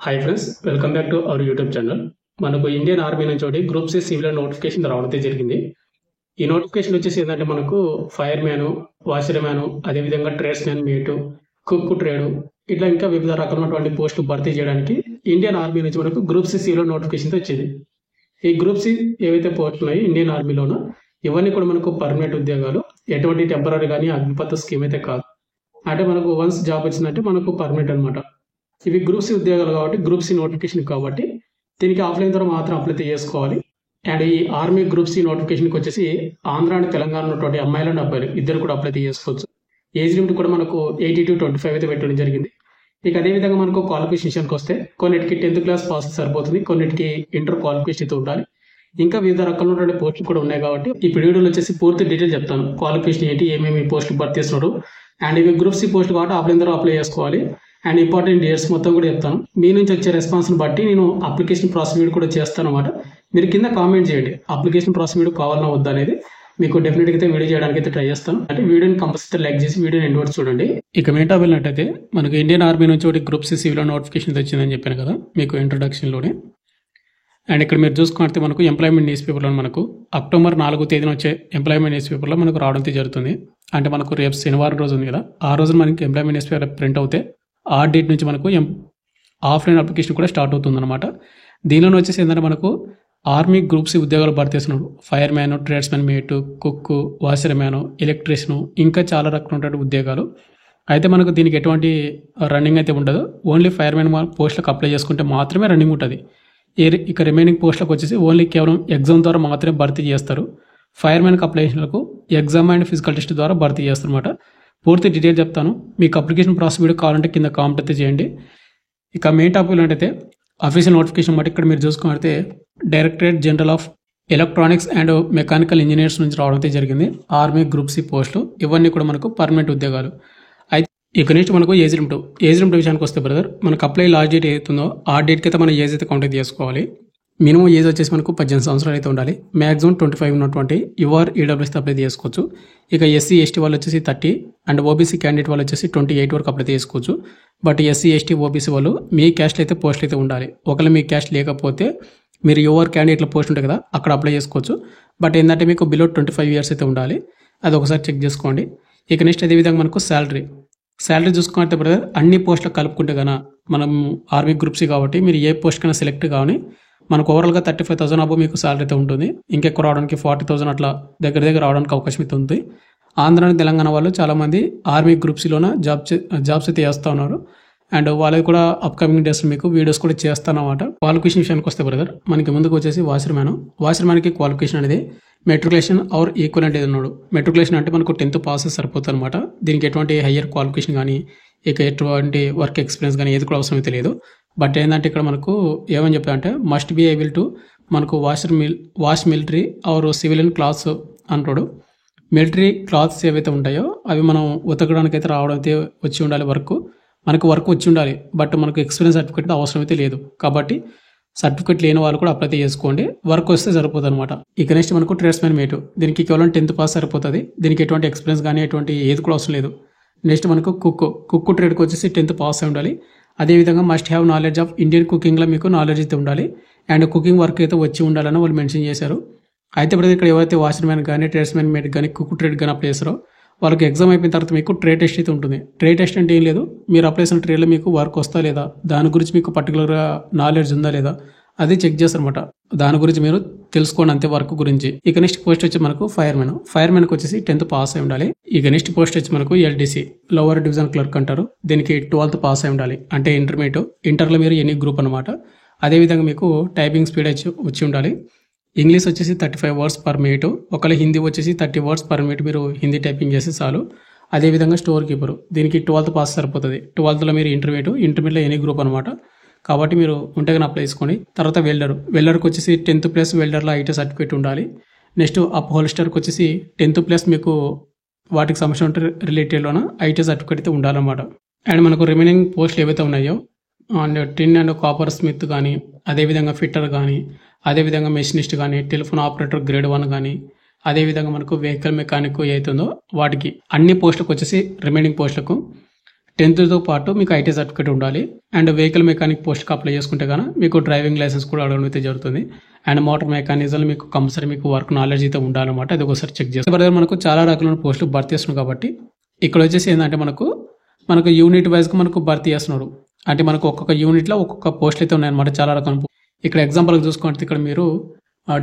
Hi friends, welcome back to our YouTube channel. మనకు Indian army నుంచి ఒకటి group C civil notification రావడం జరిగింది. ఈ నోటిఫికేషన్ వచ్చేసి ఏంటంటే మనకు ఫైర్ మ్యాను, వాషర్ మ్యాను, అదేవిధంగా tradesman meet, cook trade, ఇట్లా ఇంకా వివిధ రకమైనటువంటి పోస్టులు భర్తీ చేయడానికి ఇండియన్ ఆర్మీ నుంచి మనకు గ్రూప్ సి సివిల్ నోటిఫికేషన్ వచ్చింది. ఈ గ్రూప్ సి ఏవైతే పోస్టులు ఉన్నాయో ఇండియన్ ఆర్మీలోనూ ఇవన్నీ కూడా మనకు పర్మనెంట్ ఉద్యోగాలు, ఎటువంటి టెంపరీ కానీ అగ్నిపథ స్కీమ్ అయితే కాదు. అంటే మనకు వన్స్ జాబ్ వచ్చిందంటే మనకు పర్మనెంట్ అనమాట. ఇవి గ్రూప్ సి ఉద్యోగాలు కాబట్టి, గ్రూప్ సి నోటిఫికేషన్ కాబట్టి దీనికి ఆఫ్లైన్ ద్వారా మాత్రం అప్లై చేసుకోవాలి. అండ్ ఈ ఆర్మీ గ్రూప్ సి నోటిఫికేషన్కి వచ్చేసి ఆంధ్ర అండ్ తెలంగాణ ఉన్నటువంటి అమ్మాయిలు అండ్ అబ్బాయిలు ఇద్దరు కూడా అప్లై చేసుకోవచ్చు. ఏజ్ లిమిట్ కూడా మనకు 80 to 25 అయితే పెట్టడం జరిగింది. ఇక అదేవిధంగా మనకు క్వాలిఫికేషన్కి వస్తే కొన్నిటికి 10th క్లాస్ పాస్ సరిపోతుంది, కొన్నిటికి ఇంటర్ క్వాలిఫికేషన్ అయితే ఉండాలి. ఇంకా వివిధ రకాలైనటువంటి పోస్టులు కూడా ఉన్నాయి కాబట్టి ఈ వీడియోలో వచ్చేసి పూర్తి డీటెయిల్ చెప్తాను. క్వాలిఫికేషన్ ఏంటి, ఏమేమి పోస్టులు భర్తీ చేస్తున్నాడు, అండ్ ఇవి గ్రూప్ సి పోస్టులు కాబట్టి ఆఫ్లైన్ ద్వారా అప్లై చేసుకోవాలి. అండ్ ఇంపార్టెంట్ డేట్స్ మొత్తం కూడా చెప్తాను. మీ నుంచి వచ్చే రెస్పాన్స్ని బట్టి నేను అప్లికేషన్ ప్రాసెస్ వీడియో కూడా చేస్తాను అన్నమాట. మీరు కింద కామెంట్ చేయండి అప్లికేషన్ ప్రాసెస్ వీడియో కావాలన్నా వద్దా అనేది. మీకు డెఫినెట్గా అయితే వీడియో చేయడానికి అయితే ట్రై చేస్తాను. అంటే వీడియోని కంపల్సరీ లైక్ చేసి వీడియోని ఎండ్ వరకు చూడండి. ఇక మెయిన్ టాపిక్ ఏంటంటే మనకు ఇండియన్ ఆర్మీ నుంచి ఒకటి గ్రూప్ సి సివిల్ నోటిఫికేషన్ వచ్చిందని చెప్పాను కదా మీకు ఇంట్రొడక్షన్లోనే. అండ్ ఇక్కడ మీరు చూసుకుంటే మనకు ఎంప్లాయ్మెంట్ న్యూస్ పేపర్లో మనకు అక్టోబర్ 4వ తేదీన వచ్చే ఎంప్లాయ్మెంట్ న్యూస్ పేపర్లో మనకు రావడం జరుగుతుంది. అంటే మనకు రేపు శనివారం రోజు ఉంది కదా, ఆ రోజు మనకి ఎంప్లాయ్మెంట్ న్యూస్ పేపర్ ప్రింట్ అవుతే ఆ డేట్ నుంచి మనకు ఆఫ్లైన్ అప్లికేషన్ కూడా స్టార్ట్ అవుతుంది అనమాట. దీనిలో వచ్చేసి ఏంటంటే మనకు ఆర్మీ గ్రూప్ సి ఉద్యోగాలు భర్తీ చేస్తున్నాడు. Fire man, trades man mate, cook, washer man, electrician, ఇంకా చాలా రకాలైనటువంటి ఉద్యోగాలు. అయితే మనకు దీనికి ఎటువంటి రన్నింగ్ అయితే ఉండదు. ఓన్లీ ఫైర్ మ్యాన్ పోస్టులకు అప్లై చేసుకుంటే మాత్రమే రన్నింగ్ ఉంటుంది. ఇక రిమైనింగ్ పోస్టులకు వచ్చేసి ఓన్లీ కేవలం ఎగ్జామ్ ద్వారా మాత్రమే భర్తీ చేస్తారు. ఫైర్ మ్యాన్కి అప్లికేషన్లకు ఎగ్జామ్ అండ్ ఫిజికల్ టెస్ట్ ద్వారా భర్తీ చేస్తారు అనమాట. పూర్తి డీటెయిల్ చెప్తాను. మీకు అప్లికేషన్ ప్రాసెస్ వీడియో కావాలంటే కింద కామెంట్ అయితే చేయండి. ఇక మెయిన్ టాపిక్ ఏంటంటే అఫీషియల్ నోటిఫికేషన్ బట్టి ఇక్కడ మీరు చూసుకుంటే directorate general of electronics and mechanical engineers నుంచి రావడం జరిగింది. ఆర్మీ గ్రూప్ సి పోస్టులు ఇవన్నీ కూడా మనకు పర్మనెంట్ ఉద్యోగాలు. అయితే ఇక నెక్స్ట్ మనకు ఏజ్ లిమిట్ విషయానికి వస్తే బ్రదర్, మనకు అప్లై లాస్ట్ డేట్ ఏదైతుందో ఆ డేట్కి అయితే మన ఏజ్ అయితే కౌంట్ చేసుకోవాలి. మినిమం ఏజ్ వచ్చేసి మనకు 18 సంవత్సరాలు అయితే ఉండాలి. మ్యాక్సిమం 25 ఉన్నటువంటి యువర్ ఈడబ్ల్యూఎస్ అప్లై చేసుకోవచ్చు. ఇక ఎస్సీ ఎస్టీ వాళ్ళు వచ్చేసి 30 అండ్ ఓబీసీ క్యాండిడేట్ వాళ్ళు వచ్చేసి 28 వరకు అప్లై చేసుకోవచ్చు. బట్ ఎస్సీ ఎస్టీ ఓబీసీ వాళ్ళు మీ క్యాస్ట్ అయితే పోస్టులు అయితే ఉండాలి. ఒకవేళ మీ క్యాస్ట్ లేకపోతే మీరు యువర్ క్యాండిడేట్ల పోస్ట్ ఉంటుంది కదా అక్కడ అప్లై చేసుకోవచ్చు. బట్ ఏంటంటే మీకు బిలో 25 ఇయర్స్ అయితే ఉండాలి. అది ఒకసారి చెక్ చేసుకోండి. ఇక నెక్స్ట్ అదేవిధంగా మనకు శాలరీ చూసుకుంటే బ్రదర్ అన్ని పోస్టులకు కలుపుకుంటే కన్నా మనం ఆర్మీ గ్రూప్ సి కాబట్టి మీరు ఏ పోస్ట్ కన్నా సెలెక్ట్ కానీ మనకు ఓవరాల్గా 35,000 అబో మీకు శాలరీ అయితే ఉంటుంది. ఇంకెక్కువ రావడానికి 40,000 అట్లా దగ్గర రావడానికి అవకాశం అయితే ఉంది. ఆంధ్ర తెలంగాణ వాళ్ళు చాలామంది ఆర్మీ గ్రూప్ సిలోన జాబ్స్ అయితే చేస్తూ ఉన్నారు. అండ్ వాళ్ళది కూడా అప్కమింగ్ డేస్ మీకు వీడియోస్ కూడా చేస్తానమాట. క్వాలిఫికేషన్ విషయానికి వస్తే బ్రదర్ మనకి ముందుకు వచ్చేసి వాషర్ మ్యాన్కి క్వాలిఫికేషన్ అనేది మెట్రికులేషన్ ఆర్ ఈక్వలెంట్ ఏది ఉన్నాడు. మెట్రికులేషన్ అంటే మనకు 10th పాస్ సరిపోతుంది అనమాట. దీనికి ఎటువంటి హయ్యర్ క్వాలిఫికేషన్ కానీ ఇక ఎటువంటి వర్క్ ఎక్స్పీరియన్స్ కానీ ఏది కూడా అవసరం అయితే లేదు. బట్ ఏంటంటే ఇక్కడ మనకు ఏమని చెప్పారంటే మస్ట్ బి ఏబుల్ టు మనకు wash military are civilian clothes అంటాడు. మిలిటరీ క్లాత్స్ ఏవైతే ఉంటాయో అవి మనం ఉతకడానికి అయితే రావడం అయితే వచ్చి ఉండాలి. మనకు వర్క్ వచ్చి ఉండాలి. బట్ మనకు ఎక్స్పీరియన్స్ సర్టిఫికేట్ అవసరం అయితే లేదు. కాబట్టి సర్టిఫికేట్ లేని వాళ్ళు కూడా అప్లై చేసుకోండి. వర్క్ వస్తే సరిపోతుంది అనమాట. ఇక నెక్స్ట్ మనకు ట్రేడ్స్ మ్యాన్ మేటు, దీనికి కేవలం 10th పాస్ సరిపోతుంది. దీనికి ఎటువంటి ఎక్స్పీరియన్స్ కానీ ఎటువంటి ఏది కూడా అవసరం లేదు. నెక్స్ట్ మనకు కుక్ ట్రేడ్కి వచ్చేసి 10th పాస్ అయి ఉండాలి. అదేవిధంగా must have knowledge of Indian కుకింగ్లో మీకు నాలెడ్జ్ అయితే ఉండాలి. అండ్ కుకింగ్ వర్క్ అయితే వచ్చి ఉండాలని వాళ్ళు మెన్షన్ చేశారు. అయితే ఇప్పుడు ఇక్కడ ఎవరైతే వాషర్ మ్యాన్ కానీ ట్రేడ్స్ మ్యాన్ మేట్ కానీ కుక్ ట్రేడ్ కానీ అప్లై చేస్తారో వాళ్ళకి ఎగ్జామ్ అయిపోయిన తర్వాత మీకు ట్రేడ్ టెస్ట్ అయితే ఉంటుంది. ట్రేడ్ టెస్ట్ అంటే ఏం లేదు, మీరు అప్లై చేసిన ట్రేడ్లో మీకు వర్క్ వస్తా లేదా, దాని గురించి మీకు పర్టికులర్గా నాలెడ్జ్ ఉందా లేదా అది చెక్ చేస్తారనమాట. దాని గురించి మీరు తెలుసుకోండి అంతే వర్క్ గురించి. ఇక నెక్స్ట్ పోస్ట్ వచ్చి మనకు ఫైర్ మ్యాన్కి వచ్చేసి 10th పాస్ అయి ఉండాలి. ఇక నెక్స్ట్ పోస్ట్ వచ్చి మనకు ఎల్డీసీ లోవర్ డివిజన్ క్లర్క్ అంటారు. దీనికి 12th పాస్ అయి ఉండాలి. అంటే ఇంటర్లో మీరు ఎనీ గ్రూప్ అనమాట. అదేవిధంగా మీకు టైపింగ్ స్పీడ్ వచ్చి ఉండాలి. ఇంగ్లీష్ వచ్చేసి 35 words per minute. ఒకవేళ హిందీ వచ్చేసి 30 words per minute మీరు హిందీ టైపింగ్ చేస్తే చాలు. అదేవిధంగా స్టోర్ కీపర్ దీనికి 12th పాస్ సరిపోతుంది. 12thలో మీరు ఇంటర్మీడియట్లో ఎనీ గ్రూప్ అనమాట. కాబట్టి మీరు ఉంటే కానీ అప్లై చేసుకోండి. తర్వాత వెల్డర్కి వచ్చేసి 10th ప్లస్ వెల్డర్లో ఐటీ సర్టిఫికేట్ ఉండాలి. నెక్స్ట్ అప్ హోల్స్టర్కి వచ్చేసి 10th ప్లస్ మీకు వాటికి సంబంధించిన రిలేటెడ్లోన ఐటీ సర్టిఫికేట్ అయితే ఉండాలన్నమాట. అండ్ మనకు రిమైనింగ్ పోస్టులు ఏవైతే ఉన్నాయో and tin and coppersmith కానీ, అదేవిధంగా ఫిట్టర్ కానీ, అదేవిధంగా మెషినిస్ట్ కానీ, టెలిఫోన్ ఆపరేటర్ గ్రేడ్ 1 కానీ, అదేవిధంగా మనకు వెహికల్ మెకానిక్ ఏదైతుందో వాటికి అన్ని పోస్టులకు వచ్చేసి రిమైనింగ్ పోస్టులకు 10th పాటు మీకు ఐటీ సర్టిఫికేట్ ఉండాలి. అండ్ వెహికల్ మెకానిక్ పోస్ట్కి అప్లై చేసుకుంటే కనుక మీకు డ్రైవింగ్ లైసెన్స్ కూడా అడగడం అయితే జరుగుతుంది. అండ్ మోటార్ మెకానిజం మీకు కంపల్సరీ మీకు వర్క్ నాలెడ్జ్ అయితే ఉండాలన్నమాట. అది ఒకసారి చెక్ చేస్తే బ్రదర్ మనకు చాలా రకాల పోస్టులు భర్తీ చేస్తున్నాడు కాబట్టి ఇక్కడ వచ్చేసి ఏంటంటే మనకు యూనిట్ వైజ్గా మనకు భర్తీ చేస్తున్నాడు. అంటే మనకు ఒక్కొక్క యూనిట్లో ఒక్కొక్క పోస్టులు అయితే ఉన్నాయన్నమాట. చాలా రకాల ఇక్కడ ఎగ్జాంపుల్కి చూసుకుంటే ఇక్కడ మీరు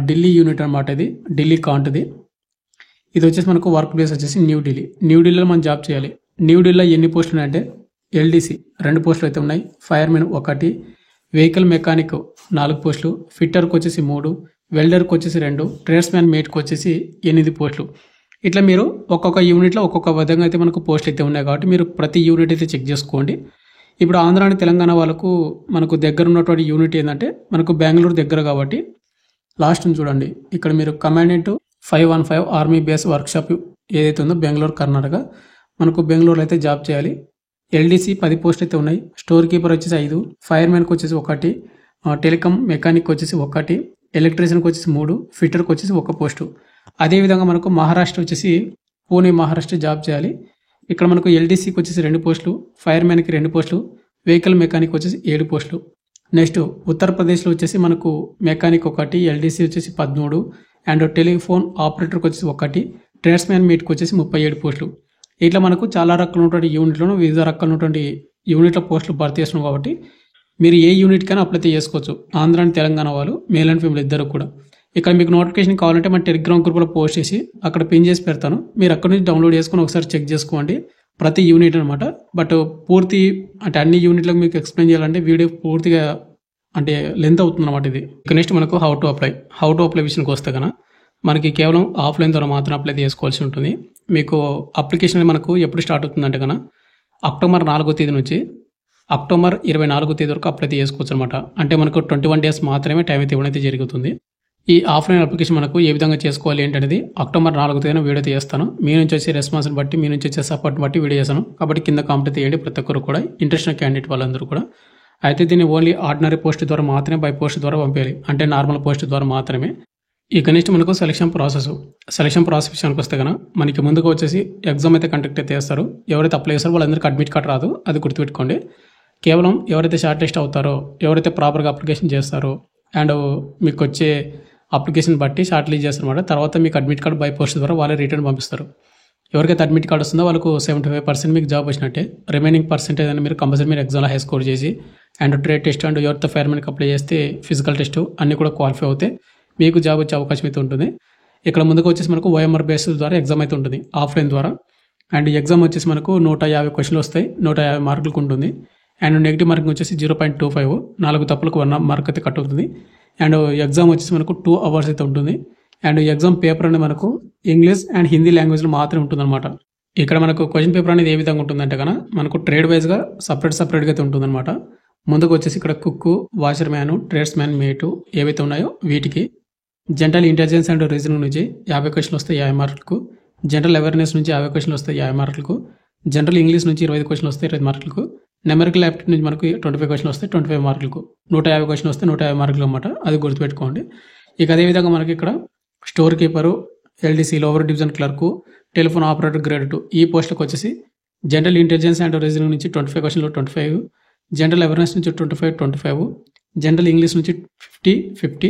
ఢిల్లీ యూనిట్ అనమాట. ఇది ఢిల్లీ కాంట్ది. ఇది వచ్చేసి మనకు వర్క్ ప్లేస్ వచ్చేసి న్యూఢిల్లీలో మనం జాబ్ చేయాలి. న్యూఢిల్లీలో ఎన్ని పోస్టులు ఉన్నాయంటే ఎల్డీసీ 2 పోస్టులు అయితే ఉన్నాయి, ఫైర్మెన్ 1, వెహికల్ మెకానిక్ 4 పోస్టులు, ఫిట్టర్కి వచ్చేసి 3, వెల్డర్కి వచ్చేసి 2, ట్రేడ్స్మ్యాన్ మేట్కి వచ్చేసి 8 పోస్టులు. ఇట్లా మీరు ఒక్కొక్క యూనిట్లో ఒక్కొక్క విధంగా అయితే మనకు పోస్టులు అయితే ఉన్నాయి కాబట్టి మీరు ప్రతి యూనిట్ అయితే చెక్ చేసుకోండి. ఇప్పుడు ఆంధ్ర అండ్ తెలంగాణ వాళ్ళకు మనకు దగ్గర ఉన్నటువంటి యూనిట్ ఏంటంటే మనకు బెంగళూరు దగ్గర కాబట్టి లాస్ట్ చూడండి. ఇక్కడ మీరు కమాండెంట్ 515 ఆర్మీ బేస్ వర్క్షాప్ ఏదైతే ఉందో బెంగళూరు కర్ణాటక, మనకు బెంగళూరులో అయితే జాబ్ చేయాలి. ఎల్డీసీ 10 పోస్టులు అయితే ఉన్నాయి. స్టోర్ కీపర్ వచ్చేసి 5, ఫైర్మెన్కి వచ్చేసి 1, టెలికామ్ మెకానిక్ వచ్చేసి 1, ఎలక్ట్రీషియన్కి వచ్చేసి 3, ఫిట్టర్కి వచ్చేసి 1 పోస్టు. అదేవిధంగా మనకు మహారాష్ట్ర వచ్చేసి పూణే మహారాష్ట్ర జాబ్ చేయాలి. ఇక్కడ మనకు ఎల్డీసీకి వచ్చేసి 2 పోస్టులు, ఫైర్మెన్కి 2 పోస్టులు, వెహికల్ మెకానిక్ వచ్చేసి 7 పోస్టులు. నెక్స్ట్ ఉత్తరప్రదేశ్లో వచ్చేసి మనకు మెకానిక్ 1, ఎల్డీసీ వచ్చేసి 13, అండ్ టెలిఫోన్ ఆపరేటర్కి వచ్చేసి 1, ట్రేడ్స్మ్యాన్ మీట్కి వచ్చేసి 37 పోస్టులు. ఇట్లా మనకు చాలా రకాల ఉన్నటువంటి యూనిట్లను వివిధ రకాల ఉన్నటువంటి యూనిట్ల పోస్టులు భర్తీ చేస్తున్నాం కాబట్టి మీరు ఏ యూనిట్కైనా అప్లై చేసుకోవచ్చు. ఆంధ్ర అండ్ తెలంగాణ వాళ్ళు మేల్ అండ్ ఫీమేల్ ఇద్దరు కూడా. ఇక్కడ మీకు నోటిఫికేషన్ కావాలంటే మన టెలిగ్రామ్ గ్రూప్లో పోస్ట్ చేసి అక్కడ పిన్ చేసి పెడతాను. మీరు అక్కడ నుంచి డౌన్లోడ్ చేసుకుని ఒకసారి చెక్ చేసుకోండి ప్రతి యూనిట్ అనమాట. బట్ పూర్తి అంటే అన్ని యూనిట్లకు మీకు ఎక్స్ప్లెయిన్ చేయాలంటే వీడియో పూర్తిగా అంటే లెంత్ అవుతుంది అనమాట ఇది. ఇక నెక్స్ట్ మనకు హౌ టు అప్లై విషయానికి వస్తే కనుక మనకి కేవలం ఆఫ్లైన్ ద్వారా మాత్రం అప్లై చేసుకోవాల్సి ఉంటుంది. మీకు అప్లికేషన్ మనకు ఎప్పుడు స్టార్ట్ అవుతుందంటే కనుక అక్టోబర్ 4వ తేదీ నుంచి అక్టోబర్ 24వ తేదీ వరకు అప్లై చేసుకోవచ్చు అనమాట. అంటే మనకు 21 డేస్ మాత్రమే టైం అయితే ఇవ్వడం అయితే జరుగుతుంది. ఈ ఆఫ్లైన్ అప్లికేషన్ మనకు ఏ విధంగా చేసుకోవాలి ఏంటనేది అక్టోబర్ 4వ తేదీన వీడియో అయితే చేస్తాను. మీ నుంచి వచ్చే రెస్పాన్స్ని బట్టి మీ నుంచి వచ్చే సపోర్ట్ బట్టి వీడియో చేస్తాను. కాబట్టి కింద కామెంట్ చేయండి ప్రతి ఒక్కరు కూడా, ఇంట్రెస్ట్ ఉన్న క్యాండిడేట్ వాళ్ళందరూ కూడా. అయితే దీన్ని ఓన్లీ ఆర్డినరీ పోస్ట్ ద్వారా మాత్రమే బై పోస్ట్ ద్వారా పంపించాలి, అంటే నార్మల్ పోస్ట్ ద్వారా మాత్రమే. ఇక నెక్స్ట్ మనకు సెలక్షన్ ప్రాసెస్ విషయానికి వస్తే కనుక మనకి ముందుగా వచ్చేసి ఎగ్జామ్ అయితే కండక్ట్ అయితే చేస్తారు. ఎవరైతే అప్లై చేస్తారో వాళ్ళందరికీ అడ్మిట్ కార్డ్ రాదు, అది గుర్తుపెట్టుకోండి. కేవలం ఎవరైతే షార్ట్ లిస్ట్ అవుతారో, ఎవరైతే ప్రాపర్గా అప్లికేషన్ చేస్తారో అండ్ మీకు వచ్చే అప్లికేషన్ బట్టి షార్ట్ లిస్ట్ చేస్తారన్నమాట. తర్వాత మీకు అడ్మిట్ కార్డ్ బై పోస్ట్ ద్వారా వాళ్ళే రిటర్న్ పంపిస్తారు. ఎవరికైతే అడ్మిట్ కార్డ్ వస్తుందో వాళ్ళకు 75% మీకు జాబ్ వచ్చినట్టే. రిమైనింగ్ పర్సెంటేజ్ అని మీరు కంపల్సరీ మీరు ఎగ్జామ్లో హై స్కోర్ చేసి అండ్ ట్రేడ్ టెస్ట్ అండ్ ఎవరితో ఫైర్మెన్కి అప్లై చేస్తే ఫిజికల్ టెస్ట్ అన్నీ కూడా క్వాలిఫై అవుతే మీకు జాబ్ వచ్చే అవకాశం అయితే ఉంటుంది. ఇక్కడ ముందుకు వచ్చేసి మనకు OMR బేసిస్ ద్వారా ఎగ్జామ్ అయితే ఉంటుంది ఆఫ్లైన్ ద్వారా. అండ్ ఎగ్జామ్ వచ్చేసి మనకు 150 క్వశ్చన్లు వస్తాయి, 150 మార్కులకు ఉంటుంది. అండ్ నెగిటివ్ మార్కింగ్ వచ్చేసి 0.25, 4 తప్పులకు 1 మార్క్ అయితే కట్ అవుతుంది. అండ్ ఎగ్జామ్ వచ్చేసి మనకు 2 అవర్స్ అయితే ఉంటుంది. అండ్ ఎగ్జామ్ పేపర్ అనేది మనకు ఇంగ్లీష్ అండ్ హిందీ లాంగ్వేజ్లో మాత్రమే ఉంటుందన్నమాట. ఇక్కడ మనకు క్వశ్చన్ పేపర్ అనేది ఏ విధంగా ఉంటుందంటే కనుక మనకు ట్రేడ్ వైజ్గా సపరేట్గా అయితే ఉంటుందన్నమాట. ముందుకు వచ్చేసి ఇక్కడ cook, washer man, tradesman mate ఏవైతే ఉన్నాయో వీటికి జనరల్ ఇంటెలిజెన్స్ అండ్ రీజనింగ్ నుంచి 50 క్వశ్చన్లు వస్తాయి 50 మార్కులకు, జనరల్ అవేర్నెస్ నుంచి 50 క్వశ్చన్లు వస్తాయి 50 మార్కులకు, జనరల్ ఇంగ్లీష్ నుంచి 25 క్వశ్చన్లు వస్తాయి 20 మార్కులకు, న్యూమరికల్ యాప్టిట్యూడ్ నుంచి మనకు 25 క్వశ్చన్లు వస్తాయి 25 మార్కులకు, 150 క్వశ్చన్లు వస్తే 150 మార్కులు అన్నమాట. అది గుర్తుపెట్టుకోండి. ఇక అదేవిధంగా మనకి ఇక్కడ store keeper, LDC lower division clerk, telephone operator grade 2 ఈ పోస్టులకు వచ్చేసి జనరల్ ఇంటెలిజెన్స్ అండ్ రీజనింగ్ నుంచి 25 క్వశ్చన్లు 25, జనరల్ అవేర్నెస్ నుంచి 25, జనరల్ ఇంగ్లీష్ నుంచి 50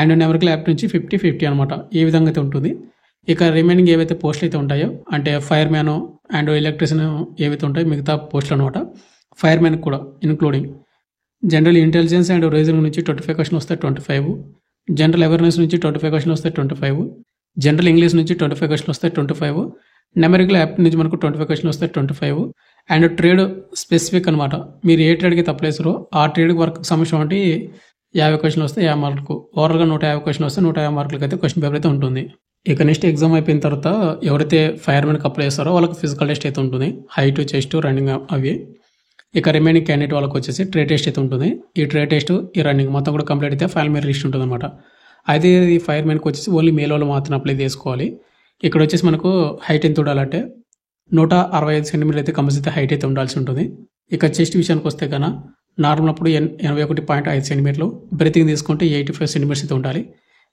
అండ్ న్యూమరికల్ యాప్ నుంచి 50 అనమాట. ఈ విధంగా అయితే ఉంటుంది. ఇక రిమైనింగ్ ఏవైతే పోస్టులు అయితే ఉంటాయో అంటే ఫైర్ మ్యాన్ అండ్ ఎలక్ట్రీషియన్ ఏవైతే ఉంటాయో మిగతా పోస్టులు అనమాట. ఫైర్ మ్యాన్ కూడా including general intelligence and reasoning నుంచి 25 క్వశ్చన్లు వస్తాయి 25, జనరల్ అవేర్నెస్ నుంచి 25 క్వశ్చన్లు వస్తాయి 25, జనరల్ ఇంగ్లీష్ నుంచి 25 క్వశ్చన్లు వస్తాయి 25, న్యూమరికల్ యాప్ నుంచి మనకు 25 క్వశ్చన్లు వస్తాయి 25. అండ్ ట్రేడ్ స్పెసిఫిక్ అనమాట. మీరు ఏ ట్రేడ్కి అప్లై చేస్తారో ఆ ట్రేడ్ వర్క్ సంబంధించి 50 క్వశ్చన్లు వస్తే 50 మార్కులకు, ఓవరాల్గా 150 క్వశ్చన్లు వస్తే 150 మార్కులకి అయితే క్వశ్చన్ పేపర్ అయితే ఉంటుంది. ఇక నెక్స్ట్ ఎగ్జామ్ అయిపోయిన తర్వాత ఎవరైతే ఫైర్మెన్కి అప్లై చేస్తారో వాళ్ళకి ఫిజికల్ టెస్ట్ అయితే ఉంటుంది, హైట్, చెస్ట్, రన్నింగ్ అవి. ఇక రిమైనింగ్ క్యాండిడేట్ వాళ్ళకి వచ్చేసి ట్రేడ్ టెస్ట్ అయితే ఉంటుంది. ఈ ట్రేడ్ టెస్ట్ ఈ రన్నింగ్ మొత్తం కూడా కంప్లీట్ అయితే ఫైనల్ మెరిట్ లిస్ట్ ఉంటుంది అనమాట. అయితే ఈ ఫైర్మెన్కి వచ్చేసి ఓన్లీ మేల్ వాళ్ళు మాత్రం అప్లై చేసుకోవాలి. ఇక్కడ వచ్చేసి మనకు హైట్ ఎంత ఉండాలంటే 165 సెంటీమీటర్ అయితే కంపల్సరీ హైట్ అయితే ఉండాల్సి ఉంటుంది. ఇక చెస్ట్ విషయానికి వస్తే కన్నా నార్మల్ అప్పుడు 81.5 సెంటీమీటర్లు, బ్రీతింగ్ తీసుకుంటే 85 సెంటీమీటర్స్ అయితే ఉండాలి.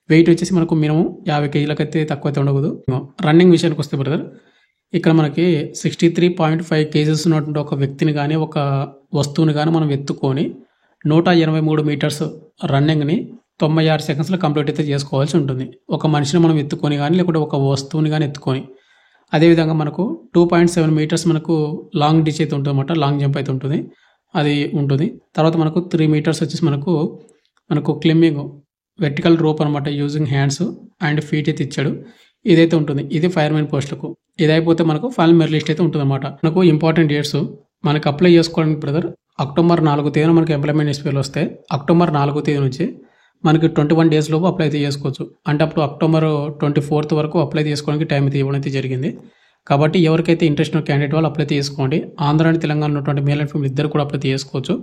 వెయిట్ వచ్చేసి మనకు మినిమం 50 కేజీలకు అయితే తక్కువ అయితే ఉండకూడదు. రన్నింగ్ విషయానికి వస్తే బ్రదర్ ఇక్కడ మనకి 63.5 కేజెస్ ఉన్నటువంటి ఒక వ్యక్తిని కానీ ఒక వస్తువుని కానీ మనం ఎత్తుకొని 183 మీటర్స్ రన్నింగ్ని 96 సెకండ్స్లో కంప్లీట్ అయితే చేసుకోవాల్సి ఉంటుంది. ఒక మనిషిని మనం ఎత్తుకొని కానీ లేకుంటే ఒక వస్తువుని కానీ ఎత్తుకొని. అదేవిధంగా మనకు 2.7 మీటర్స్ మనకు లాంగ్ డిచ్ అయితే ఉంటుంది అన్నమాట, లాంగ్ జంప్ అయితే ఉంటుంది, అది ఉంటుంది. తర్వాత మనకు 3 మీటర్స్ వచ్చేసి మనకు క్లింబింగ్ వెర్టికల్ రోప్ అనమాట, యూజింగ్ హ్యాండ్స్ అండ్ ఫీట్ అయితే ఇచ్చాడు. ఇదైతే ఉంటుంది. ఇది ఫైర్మెన్ పోస్టులకు. ఇది అయిపోతే మనకు ఫైనల్ మెరిట్ లిస్ట్ అయితే ఉంటుంది అనమాట. మనకు ఇంపార్టెంట్ డేట్స్ మనకు అప్లై చేసుకోవడానికి బ్రదర్ అక్టోబర్ 4 తేదీన మనకి ఎంప్లాయ్మెంట్ ఎస్పీలు వస్తాయి. అక్టోబర్ 4 తేదీ నుంచి మనకి 21 డేస్ లోపు అప్లై అయితే చేసుకోవచ్చు. అంటే అప్పుడు అక్టోబర్ 24 వరకు అప్లై చేసుకోవడానికి టైం అయితే ఇవ్వడం అయితే జరిగింది. కాబట్టి ఎవరికైతే ఇంట్రెస్ట్ ఉన్న క్యాండిడేట్ వాళ్ళు అప్లై చేసుకోండి. ఆంధ్ర అండ్ తెలంగాణ ఉన్నటువంటి మేల్ అండ్ ఫీమేల్ ఇద్దరు కూడా అప్లై చేసుకోవచ్చు.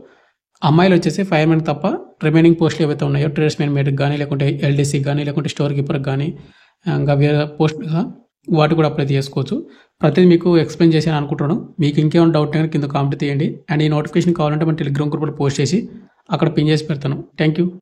అమ్మాయిలు వచ్చేసి ఫైర్మెన్ తప్ప రిమైనింగ్ పోస్టులు ఏవైతే ఉన్నాయో ట్రేడ్స్మెన్ మేట్కి కానీ లేకుంటే ఎల్డీసీ కానీ లేకుంటే స్టోర్ కీపర్కి కానీ ఇంకా వేరే పోస్ట్ వాటి కూడా అప్లై చేసుకోవచ్చు. ప్రతిదీ మీకు ఎక్స్ప్లెయిన్ చేశాను అనుకుంటున్నాను. మీకు ఇంకేమైనా డౌట్ అయినా కింద కామెంట్ చేయండి. అండ్ ఈ నోటిఫికేషన్ కావాలంటే మన టెలిగ్రామ్ గ్రూప్లో పోస్ట్ చేసి అక్కడ పిన్ చేసి పెడతాను. Thank you.